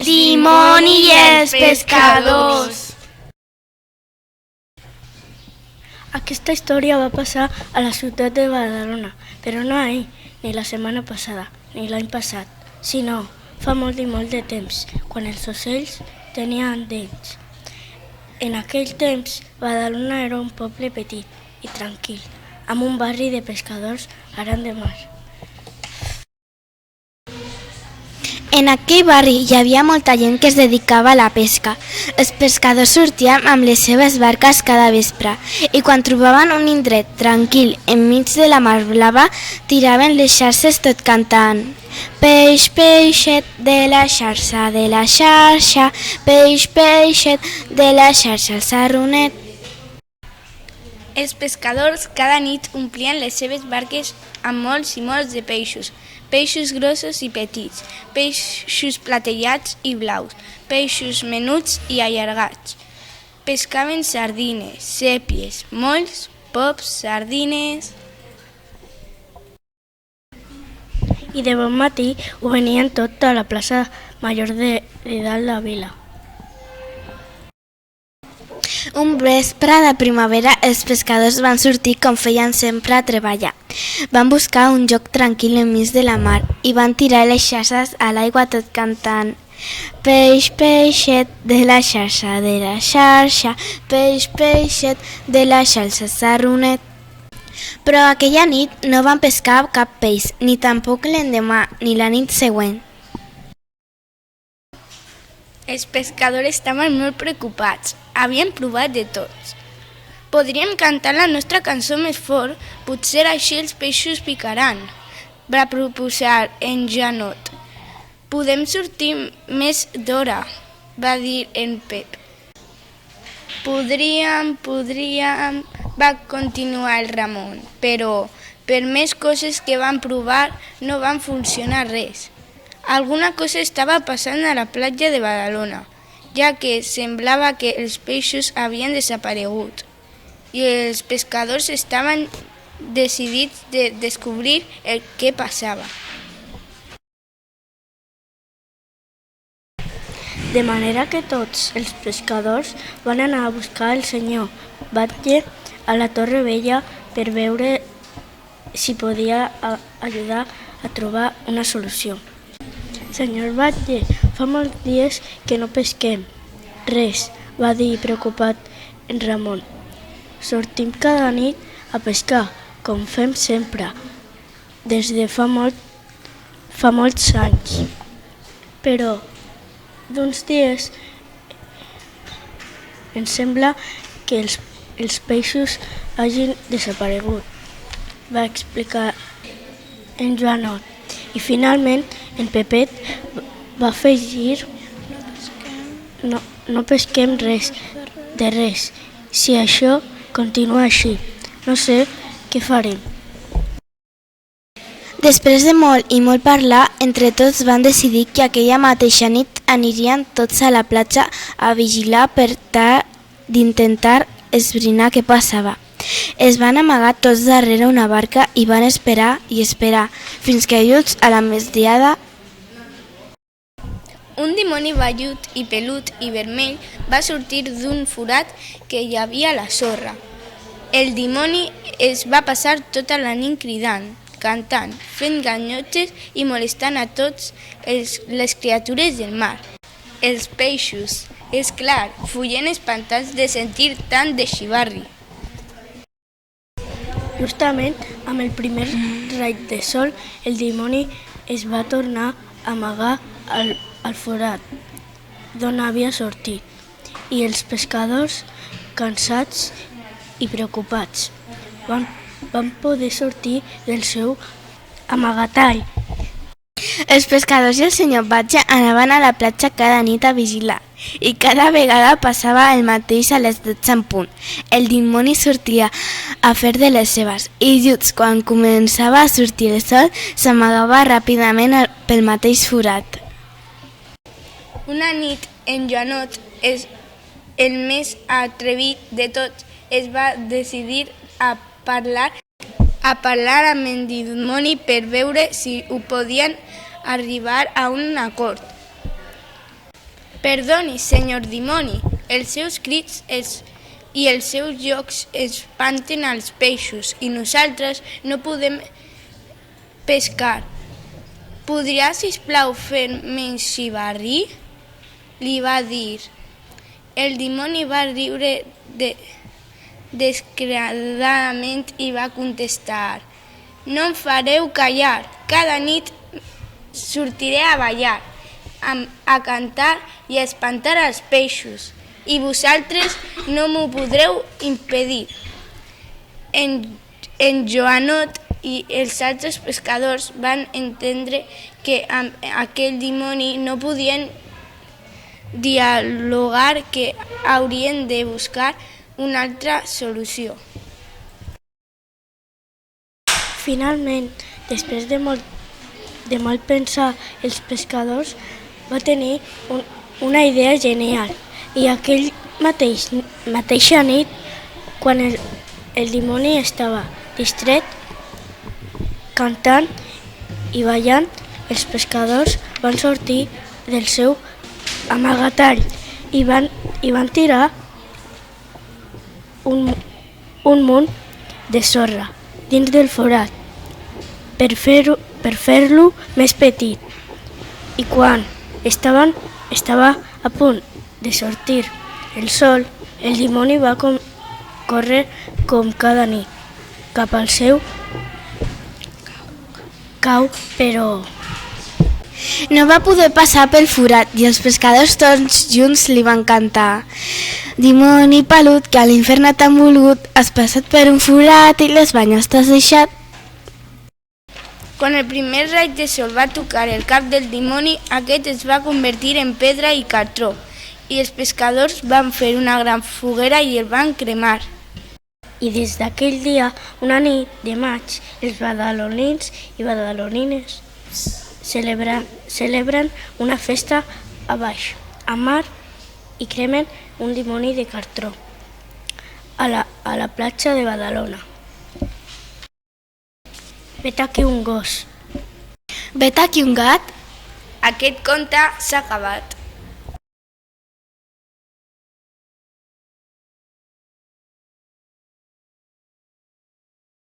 Dimoni i els pescadors. Aquesta història va passar a la ciutat de Badalona, però no ahir, ni la setmana passada, ni l'any passat, sinó fa molt i molt de temps, quan els ocells tenien dents. En aquell temps, Badalona era un poble petit i tranquil, amb un barri de pescadors arran de mar. En aquell barri hi havia molta gent que es dedicava a la pesca. Els pescadors sortien amb les seves barques cada vespre i quan trobaven un indret tranquil enmig de la mar blava tiraven les xarxes tot cantant. Peix, peixet de la xarxa, peix, peixet de la xarxa al sarronet. Els pescadors cada nit omplien les seves barques amb molts i molts de peixos, peixos grossos i petits, peixos platellats i blaus, peixos menuts i allargats. Pescaven sardines, sèpies, molls, pops, sardines. I de bon matí ho venien tot a la plaça major de dalt la vila. Un vespre de primavera els pescadors van sortir com feien sempre a treballar. Van buscar un lloc tranquil enmig de la mar i van tirar les xarxes a l'aigua tot cantant. Peix, peixet de la xarxa, peix, peixet de la xarxa sarronet. Però aquella nit no van pescar cap peix, ni tampoc l'endemà ni la nit següent. Els pescadors estaven molt preocupats. Havien provat de tots. Podríem cantar la nostra cançó més fort, potser així els peixos picaran, va proposar en Janot. Podem sortir més d'hora, va dir en Pep. Podríem, va continuar el Ramon, però per més coses que van provar no van funcionar res. Alguna cosa estava passant a la platja de Badalona, ja que semblava que els peixos havien desaparegut i els pescadors estaven decidits de descobrir el que passava. De manera que tots els pescadors van anar a buscar el senyor Batlle a la Torre Vella per veure si podia ajudar a trobar una solució. Senyor Batlle, fa molts dies que no pesquem. Res, va dir preocupat en Ramon. Sortim cada nit a pescar, com fem sempre, des de fa molts anys. Però d'uns dies em sembla que els peixos hagin desaparegut, va explicar en Joanot. I finalment en Pepet va afegir no pesquem res de res. Si això continua així, no sé què farem. Després de molt i molt parlar, entre tots van decidir que aquella mateixa nit anirien tots a la platja a vigilar per tal d'intentar esbrinar què passava. Es van amagar tots darrere una barca i van esperar i esperar fins que just a la migdiada un dimoni vellut i pelut i vermell va sortir d'un forat que hi havia a la sorra. El dimoni es va passar tota la nit cridant, cantant, fent ganyotges i molestant a tots les criatures del mar. Els peixos, és clar, fugen espantats de sentir tant de xivarri. Justament amb el primer raig de sol, el dimoni es va tornar a amagar al forat d'on havia sortit i els pescadors, cansats i preocupats, van poder sortir del seu amagatall. Els pescadors i el senyor Batlle anaven a la platja cada nit a vigilar i cada vegada passava el mateix a les 12 en punt. El dimoni sortia a fer de les seves i just quan començava a sortir el sol s'amagava ràpidament pel mateix forat. Una nit en Joanot, el més atrevit de tots, es va decidir a parlar amb el dimoni per veure si ho podien arribar a un acord. Perdoni, senyor dimoni, els seus crits i els seus jocs espanten als peixos i nosaltres no podem pescar. Podria, sisplau, fer-me xivarrir? Li va dir. El dimoni va riure descaradament i va contestar: no em fareu callar, cada nit sortiré a ballar, a cantar i a espantar els peixos, i vosaltres no m'ho podreu impedir. En Joanot i els altres pescadors van entendre que amb aquell dimoni no podien dialogar, que haurien de buscar una altra solució. Finalment, després de molt pensar, els pescadors van tenir una idea genial i aquell mateixa nit, quan el dimoni estava distret, cantant i ballant, els pescadors van sortir del seu amagatall i van tirar un munt de sorra dins del forat per fer-lo més petit. I quan estava a punt de sortir el sol, el dimoni va córrer com cada nit cap al seu cau, però no va poder passar pel forat i els pescadors tots junts li van cantar: dimoni pelut, que a l'infern t'han volgut, has passat per un forat i les banyes t'has deixat. Quan el primer raig de sol va tocar el cap del dimoni, aquest es va convertir en pedra i cartró, i els pescadors van fer una gran foguera i el van cremar. I des d'aquell dia, una nit de maig, els badalonins i badalonines celebren una festa a baix, a mar, i cremen un dimoni de cartró a la platja de Badalona. Vet aquí un gos. Vet aquí un gat. Aquest conte s'ha acabat.